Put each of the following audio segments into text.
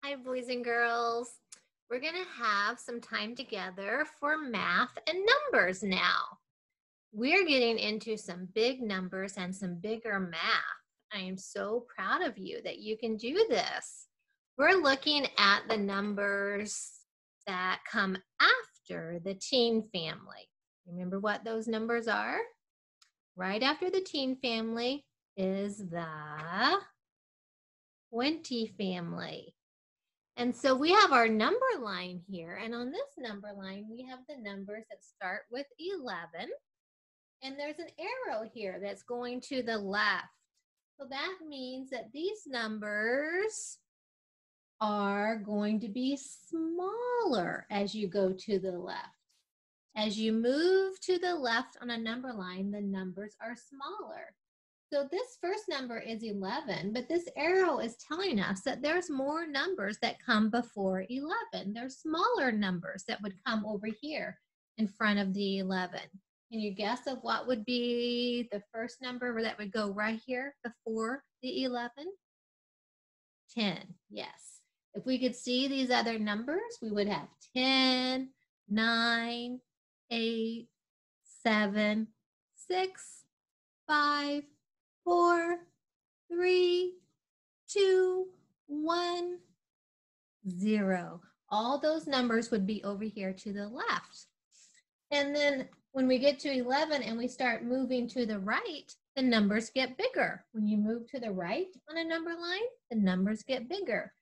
Hi, boys and girls. We're going to have some time together for math and numbers now. We're getting into some big numbers and some bigger math. I am so proud of you that you can do this. We're looking at the numbers that come after the teen family. Remember what those numbers are? Right after the teen family is the 20 family. And so we have our number line here. And on this number line, we have the numbers that start with 11. And there's an arrow here that's going to the left. So that means that these numbers are going to be smaller as you go to the left. As you move to the left on a number line, the numbers are smaller. So this first number is 11, but this arrow is telling us that there's more numbers that come before 11. There's smaller numbers that would come over here in front of the 11. Can you guess of what would be the first number that would go right here before the 11? 10, yes. If we could see these other numbers, we would have 10, 9, 8, 7, 6, 5, 4, 3, 2, 1, 0. All those numbers would be over here to the left. And then when we get to 11 and we start moving to the right, the numbers get bigger. When you move to the right on a number line, the numbers get bigger.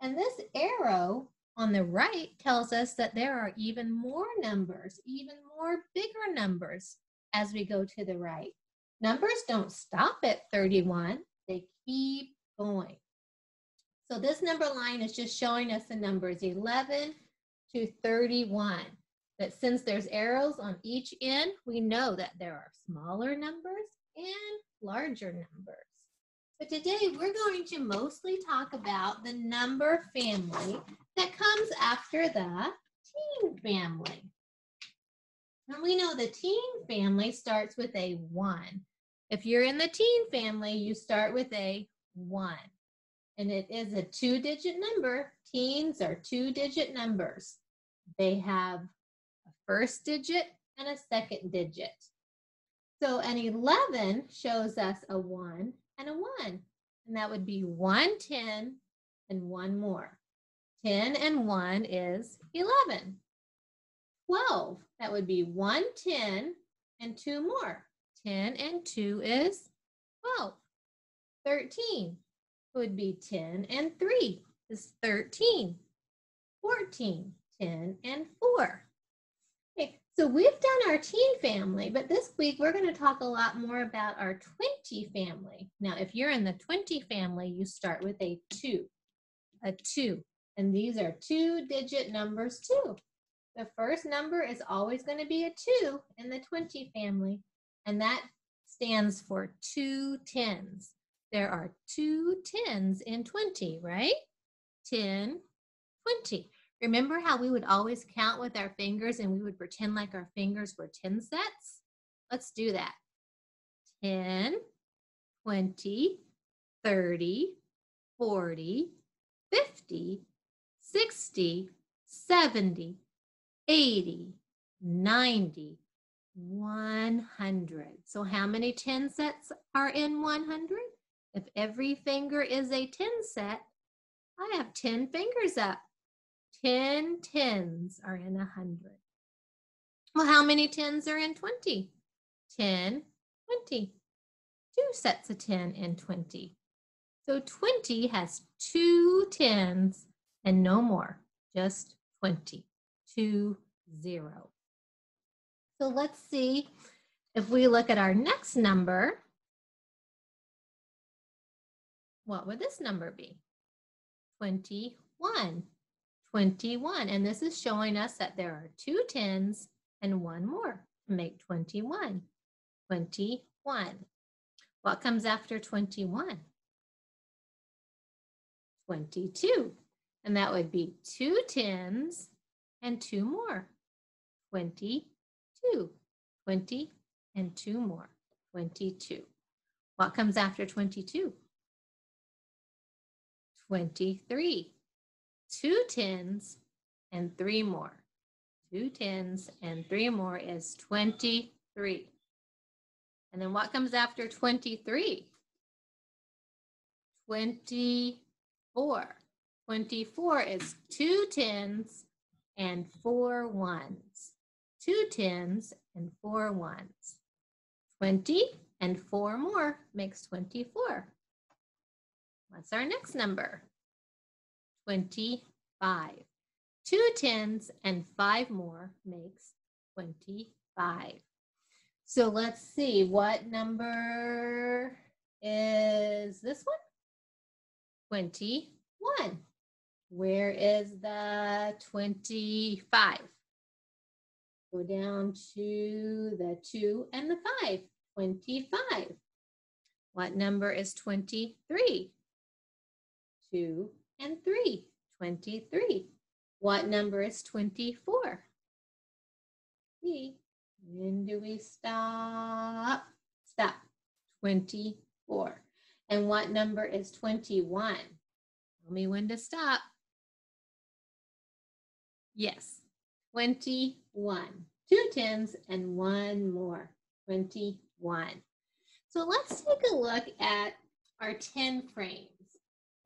And this arrow on the right tells us that there are even more numbers, even more bigger numbers as we go to the right. Numbers don't stop at 31, they keep going. So this number line is just showing us the numbers 11 to 31. But since there's arrows on each end, we know that there are smaller numbers and larger numbers. But today we're going to mostly talk about the number family that comes after the teen family. And we know the teen family starts with a 1. If you're in the teen family, you start with a 1. And it is a 2-digit number. Teens are 2-digit numbers. They have a first digit and a second digit. So an 11 shows us a 1 and a 1. And that would be 1 10 and 1 more. 10 and 1 is 11. 12, that would be 1 10 and 2 more. 10 and 2 is 12. 13 would be 10 and 3 is 13. 14, 10 and 4. Okay, so we've done our teen family, but this week we're going to talk a lot more about our 20 family. Now, if you're in the 20 family, you start with a 2, and these are 2-digit numbers too. The first number is always going to be a 2 in the 20 family, and that stands for 2 10s. There are 2 10s in 20, right? 10, 20. Remember how we would always count with our fingers and we would pretend like our fingers were 10 sets? Let's do that. 10, 20, 30, 40, 50, 60, 70, 80, 90, 100. So how many 10 sets are in 100? If every finger is a 10 set, I have 10 fingers up. 10 10s are in 100. Well, how many 10s are in 20? 10, 20. 2 sets of 10 in 20. So 20 has 2 10s and no more, just 20. 2, 0. So let's see if we look at our next number. What would this number be? 21. 21. And this is showing us that there are 2 10s and 1 more to make 21. 21. What comes after 21? 22. And that would be 2 10s and 2 more. 22. 20 and 2 more. 22. What comes after 22? 23. 2 tens and 3 more. 2 tens and 3 more is 23. And then what comes after 23? 24. 24 is 2 tens and 4 ones. 2 tens and 4 ones. 20 and 4 more makes 24. What's our next number? 25. 2 tens and 5 more makes 25. So let's see, what number is this one? 21. Where is the 25? Go down to the 2 and the 5. 25. What number is 23? 2 and 3. 23. What number is 24? See, when do we stop? Stop. 24. And what number is 21? Tell me when to stop. Yes, 21. 2 tens and 1 more. 21. So let's take a look at our 10 frames.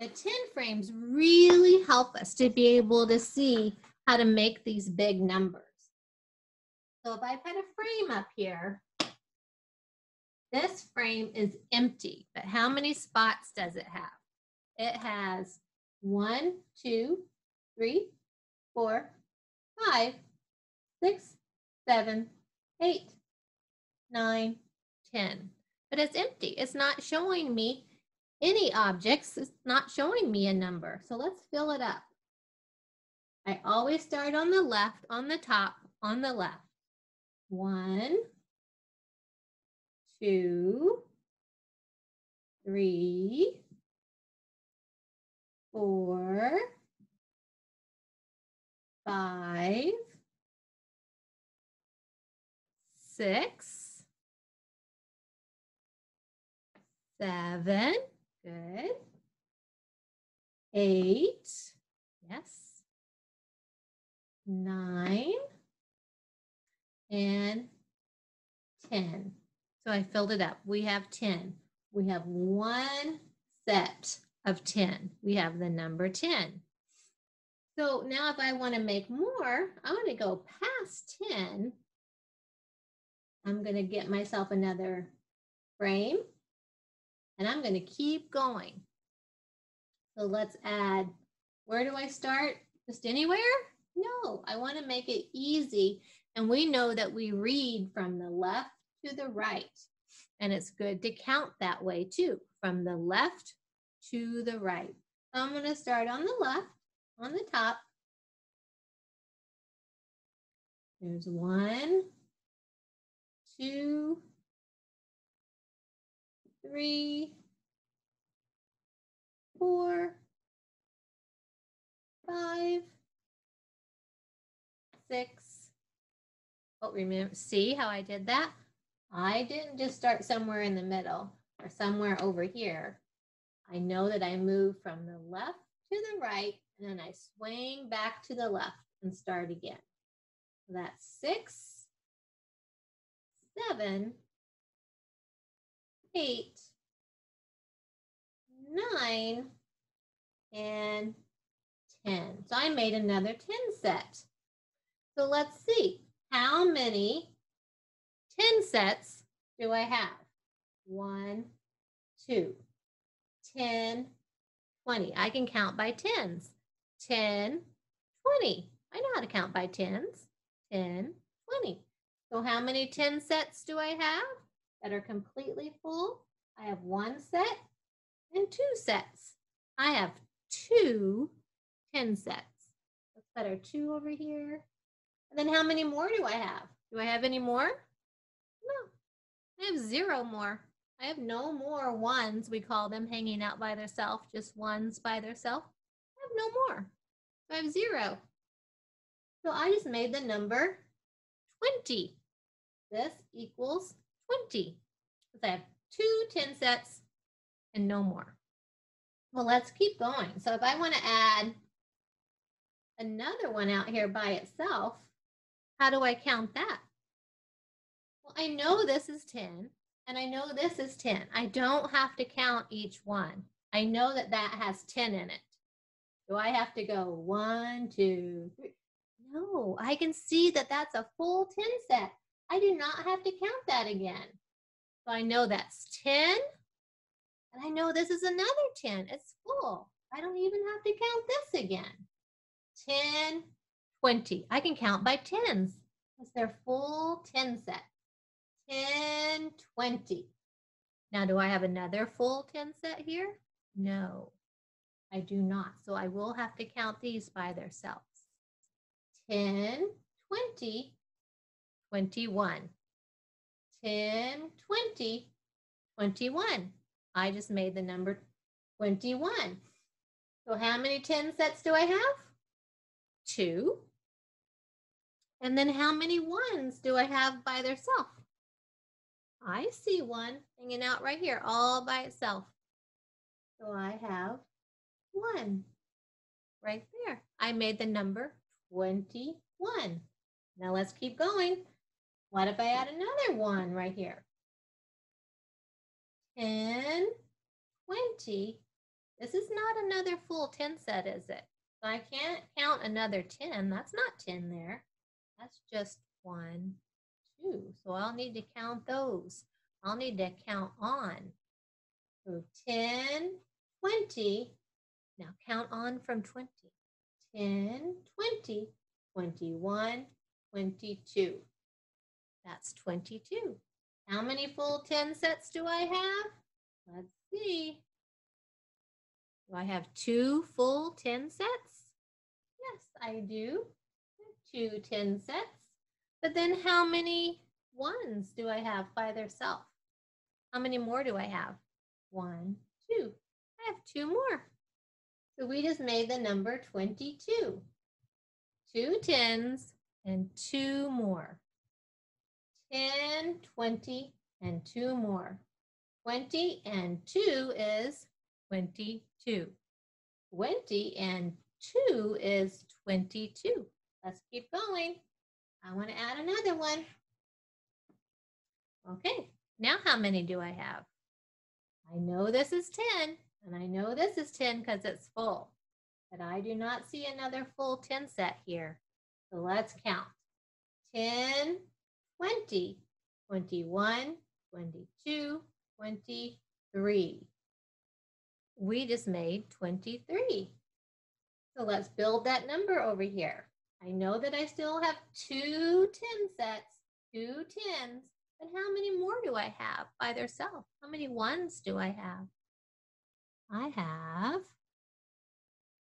The 10 frames really help us to be able to see how to make these big numbers. So if I put a frame up here, this frame is empty, but how many spots does it have? It has 1, 2, 3, 4, 5, 6, 7, 8, 9, 10. But it's empty. It's not showing me any objects. It's not showing me a number. So let's fill it up. I always start on the left, on the top, on the left. 1, 2, 3, 4, 5, 6, 7, good, 8, yes, 9, and 10. So I filled it up. We have 10. We have one set of 10. We have the number 10. So now if I want to make more, I want to go past 10. I'm going to get myself another frame, and I'm going to keep going. So let's add, where do I start? Just anywhere? No, I want to make it easy. And we know that we read from the left to the right. And it's good to count that way too, from the left to the right. So I'm going to start on the left, on the top. There's 1, 2, 3, 4, 5, 6. Oh, remember, see how I did that? I didn't just start somewhere in the middle or somewhere over here. I know that I move from the left to the right, and then I swing back to the left and start again. So that's 6, 7, 8, 9, and 10. So I made another 10 set. So let's see, how many 10 sets do I have? 1, 2, 10, 20. I can count by tens. 10, 20. I know how to count by tens. 10, 20. So how many 10 sets do I have that are completely full? I have 1 set and 2 sets. I have 2 10 sets. Let's put our 2 over here. And then how many more do I have? Do I have any more? No, I have 0 more. I have no more ones, we call them, hanging out by themselves, just ones by themselves. I have no more. So I have 0. So I just made the number 20. This equals 20. Because I have 2 10 sets and no more. Well, let's keep going. So if I want to add another one out here by itself. How do I count that? Well, I know this is 10, and I know this is 10. I don't have to count each one. I know that that has 10 in it. Do I have to go 1, 2, 3? No, I can see that that's a full 10 set. I do not have to count that again. So I know that's 10, and I know this is another 10. It's full. I don't even have to count this again. 10, 20. I can count by tens because they're full 10 set. 10, 20. Now, do I have another full 10 set here? No, I do not. So I will have to count these by themselves. 10, 20, 21. 10, 20, 21. I just made the number 21. So how many 10 sets do I have? 2. And then how many ones do I have by themselves? I see one hanging out right here all by itself. So I have 1 right there. I made the number 21. Now let's keep going. What if I add another 1 right here? 10, 20. This is not another full 10 set, is it? So I can't count another 10. That's not 10 there. That's just 1, 2. So I'll need to count those. I'll need to count on. So 10, 20. Now count on from 20. 10, 20, 21, 22. That's 22. How many full 10 sets do I have? Let's see. Do I have 2 full 10 sets? Yes, I do. 2 10 sets. But then how many ones do I have by themselves? How many more do I have? 1, 2. I have 2 more. So we just made the number 22. 2 10s and 2 more. 10, 20, and 2 more. 20 and 2 is 22. 20 and 2 is 22. Let's keep going. I want to add another one. Okay, now how many do I have? I know this is 10, and I know this is 10 because it's full, but I do not see another full 10 set here. So let's count. 10, 20, 21, 22, 23. We just made 23. So let's build that number over here. I know that I still have 2 10 sets, 2 10s, but how many more do I have by themselves? How many ones do I have? I have,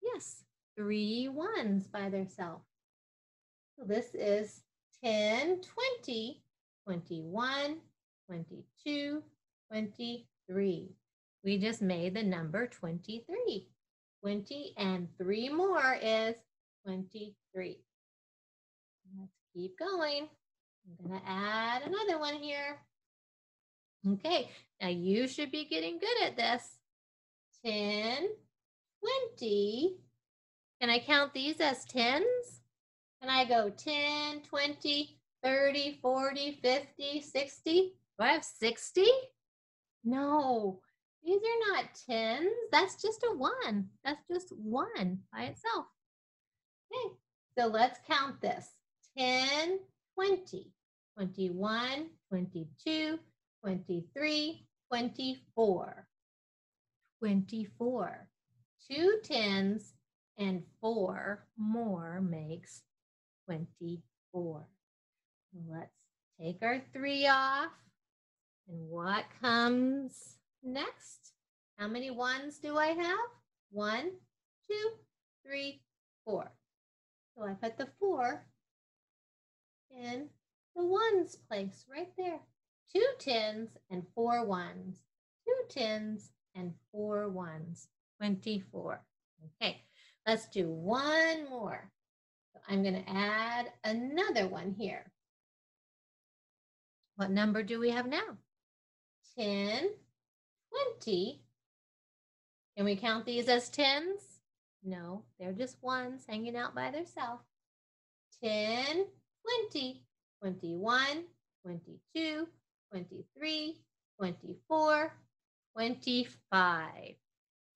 yes, 3 ones by themselves. So this is 10, 20, 21, 22, 23. We just made the number 23. 20 and 3 more is 23. Let's keep going. I'm going to add another one here. Okay, now you should be getting good at this. 10, 20. Can I count these as 10s? Can I go 10, 20, 30, 40, 50, 60? Do I have 60? No, these are not 10s. That's just a 1. That's just 1 by itself. Okay, so let's count this. 10, 20, 21, 22, 23, 24. 24. 2 10s and 4 more makes 24. Let's take our 3 off. And what comes next? How many ones do I have? 1, 2, 3, 4. So I put the 4 in the ones place right there. 2 10s and 4 ones. 2 10s and 4 ones. 24. Okay, let's do one more. So I'm going to add another one here. What number do we have now? 10, 20. Can we count these as 10s? No, they're just ones hanging out by themselves. 10, 20, 21, 22, 23, 24, 25.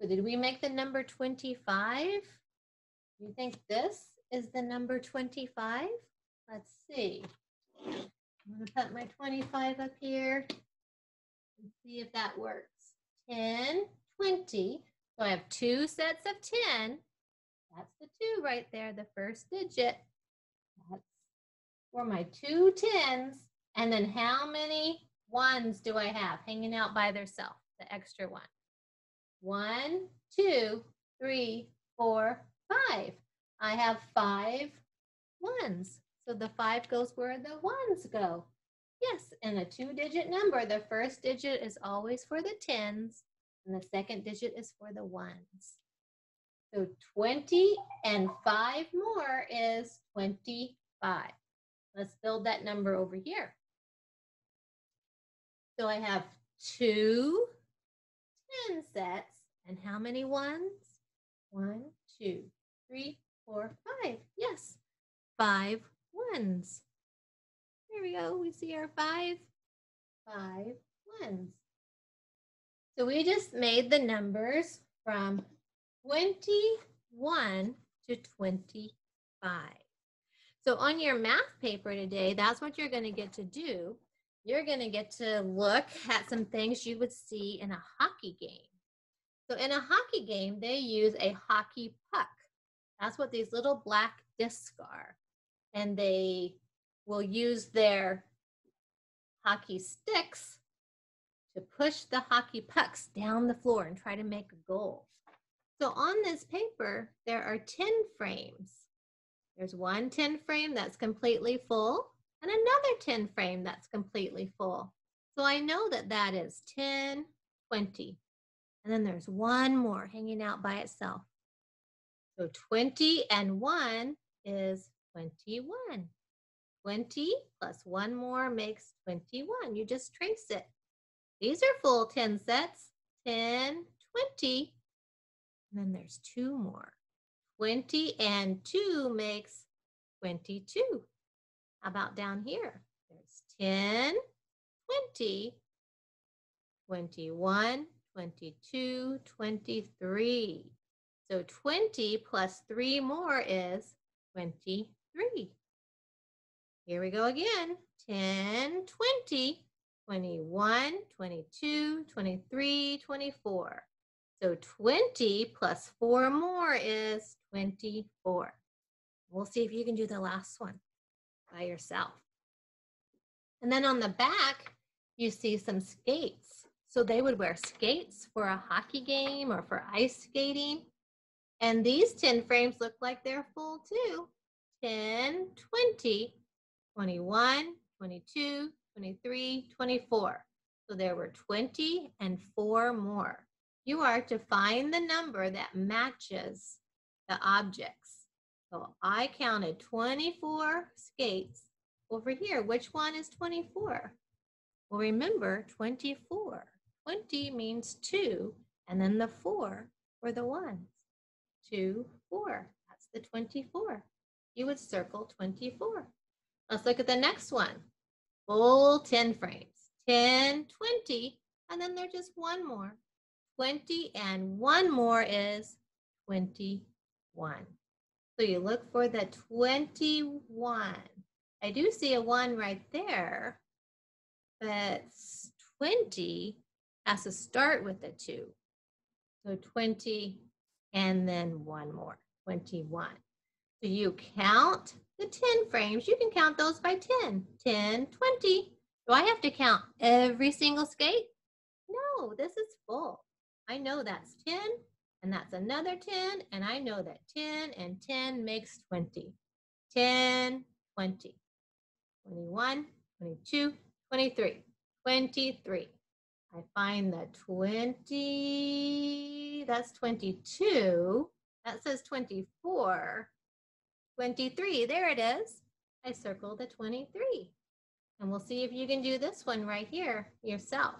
So did we make the number 25? You think this is the number 25? Let's see. I'm going to put my 25 up here and see if that works. 10, 20. So I have two sets of 10. That's the 2 right there, the first digit. That's for my 2 10s. And then how many ones do I have hanging out by themselves? The extra one. 1, 2, 3, 4, 5. I have 5 ones. So the 5 goes where the ones go. Yes, in a 2-digit number, the first digit is always for the 10s, and the second digit is for the ones. So 20 and 5 more is 25. Let's build that number over here. So I have 2 10 sets, and how many ones? 1, 2, 3, 4, 5. Yes, 5 ones. There we go. We see our 5 ones. So we just made the numbers from 21 to 25. So on your math paper today, that's what you're going to get to do. You're going to get to look at some things you would see in a hockey game. So in a hockey game, they use a hockey puck. That's what these little black discs are. And they will use their hockey sticks to push the hockey pucks down the floor and try to make a goal. So on this paper, there are 10 frames. There's one 10 frame that's completely full and another 10 frame that's completely full. So I know that that is 10, 20. And then there's one more hanging out by itself. So 20 and 1 is 21. 20 plus one more makes 21. You just trace it. These are full 10 sets. 10, 20. And then there's 2 more. 20 and 2 makes 22. How about down here? There's 10, 20, 21, 22, 23. So 20 plus 3 more is 23. Here we go again. 10, 20, 21, 22, 23, 24. So 20 plus 4 more is 24. We'll see if you can do the last one by yourself. And then on the back, you see some skates. So they would wear skates for a hockey game or for ice skating. And these 10 frames look like they're full too. 10, 20, 21, 22, 23, 24. So there were 20 and 4 more. You are to find the number that matches the objects. So I counted 24 skates over here. Which one is 24? Well, remember 24. 20 means 2, and then the 4 for the ones. 2, 4. That's the 24. You would circle 24. Let's look at the next one. Full 10 frames. 10, 20, and then there's just one more. 20 and one more is 21. So you look for the 21. I do see a 1 right there, but 20 has to start with a 2. So 20 and then one more, 21. So you count the 10 frames. You can count those by 10, 10, 20. Do I have to count every single skate? No, this is full. I know that's 10, and that's another 10, and I know that 10 and 10 makes 20. 10, 20, 21, 22, 23, 23. I find the 20, that's 22. That says 24. 23, there it is. I circled the 23. And we'll see if you can do this one right here yourself.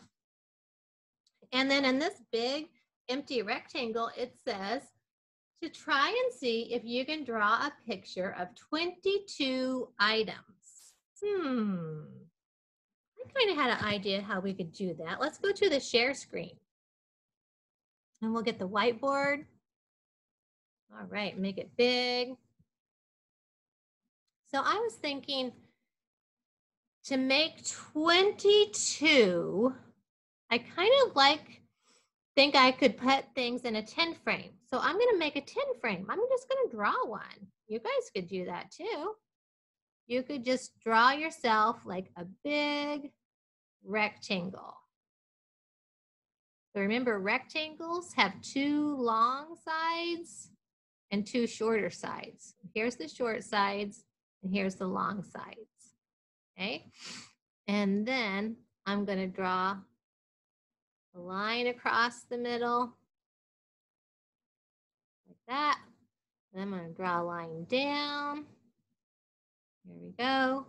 And then in this big empty rectangle, it says to try and see if you can draw a picture of 22 items. I kind of had an idea how we could do that. Let's go to the share screen. And we'll get the whiteboard. All right, make it big. So I was thinking to make 22, I kind of think I could put things in a 10 frame. So I'm going to make a 10 frame. I'm just going to draw one. You guys could do that too. You could just draw yourself like a big rectangle. So remember, rectangles have 2 long sides and 2 shorter sides. Here's the short sides and here's the long sides. Okay? And then I'm going to draw a line across the middle like that. And I'm going to draw a line down. Here we go.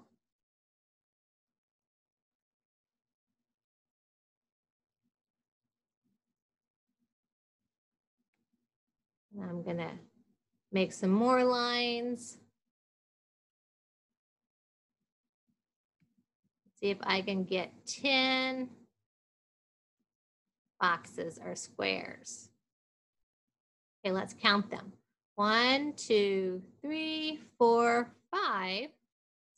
And I'm going to make some more lines. See if I can get 10 boxes or squares. Okay, let's count them. 1, 2, 3, 4, 5,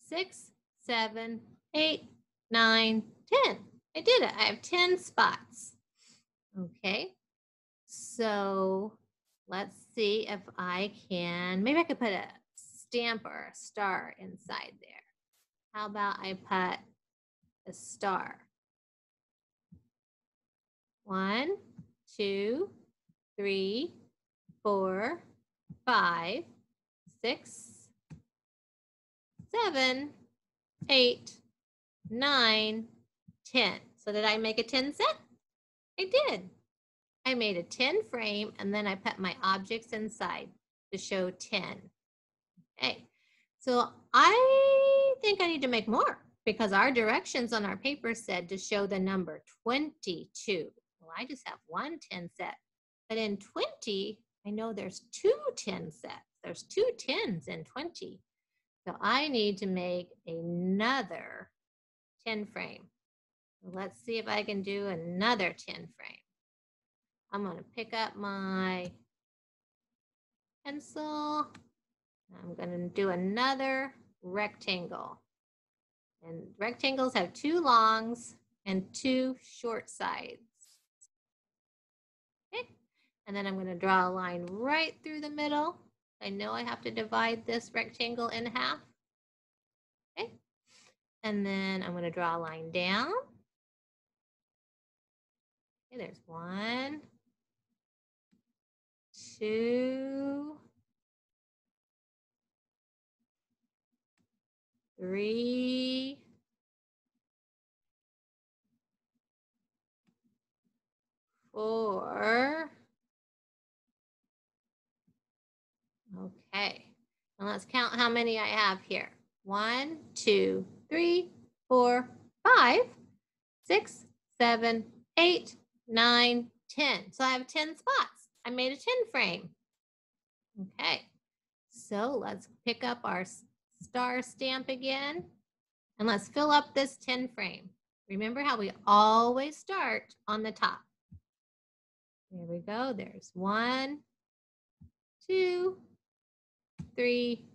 6, 7, 8, 9, 10. I did it. I have 10 spots. Okay, so let's see if I can, maybe I could put a stamp or a star inside there. How about I put a star? 1, 2, 3, 4, 5, 6, 7, 8, 9, 10. So did I make a 10 set? I did. I made a 10 frame and then I put my objects inside to show 10. Okay, so I think I need to make more because our directions on our paper said to show the number 22. Well, I just have one 10 set, but in 20, I know there's 2 10 sets. There's 2 10s in 20. So I need to make another 10 frame. Let's see if I can do another 10 frame. I'm going to pick up my pencil. I'm going to do another rectangle. And rectangles have 2 longs and 2 short sides. Okay. And then I'm going to draw a line right through the middle. I know I have to divide this rectangle in half. Okay. And then I'm going to draw a line down. Okay, there's 1, 2, 3, 4. Okay, and let's count how many I have here. 1, 2, 3, 4, 5, 6, 7, 8, 9, 10. So I have 10 spots. I made a 10 frame. Okay, so let's pick up our star stamp again and let's fill up this 10 frame. Remember how we always start on the top. There we go. There's 1, 2, 3,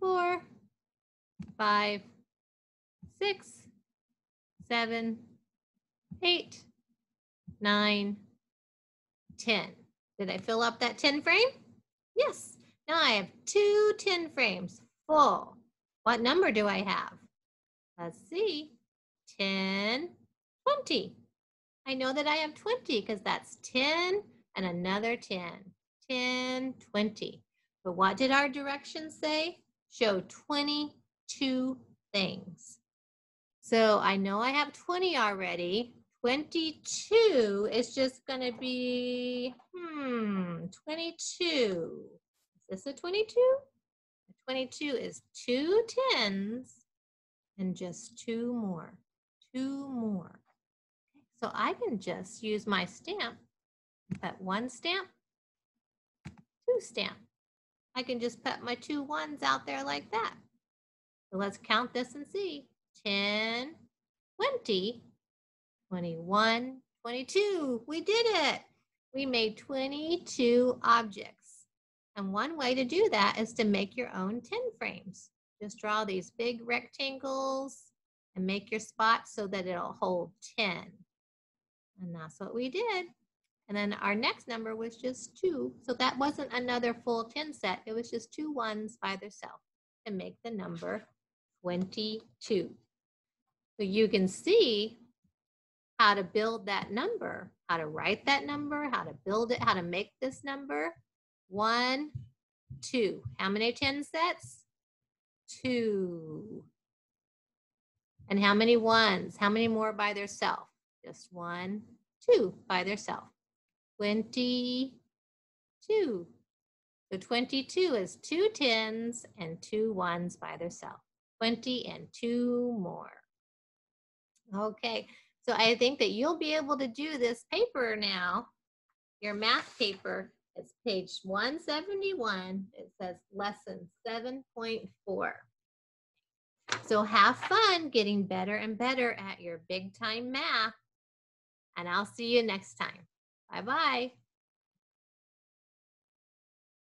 4, 5, 6, 7, 8, 9, 10. Did I fill up that 10 frame? Yes. Now I have 2 10 frames full. What number do I have? Let's see. 10, 20. I know that I have 20 because that's 10 and another 10. 10, 20. But what did our directions say? Show 22 things. So I know I have 20 already. 22 is just going to be, 22. Is this a 22? 22 is 2 10s and just 2 more. 2 more. So I can just use my stamp. Put 1 stamp, 2 stamp. I can just put my 2 ones out there like that. So let's count this and see. 10, 20, 21, 22. We did it. We made 22 objects. And one way to do that is to make your own 10 frames. Just draw these big rectangles and make your spots so that it'll hold 10. And that's what we did. And then our next number was just 2. So that wasn't another full 10 set. It was just 2 ones by themselves to make the number 22. So you can see how to build that number, how to write that number, how to build it, how to make this number. 1, 2. How many 10 sets? 2. And how many ones? How many more by themselves? Just 1, 2 by themselves. 22. So 22 is 2 10s and 2 ones by themselves. 20 and 2 more. Okay, so I think that you'll be able to do this paper now. Your math paper, it's page 171. It says lesson 7.4. So have fun getting better and better at your big time math. And I'll see you next time. Bye-bye.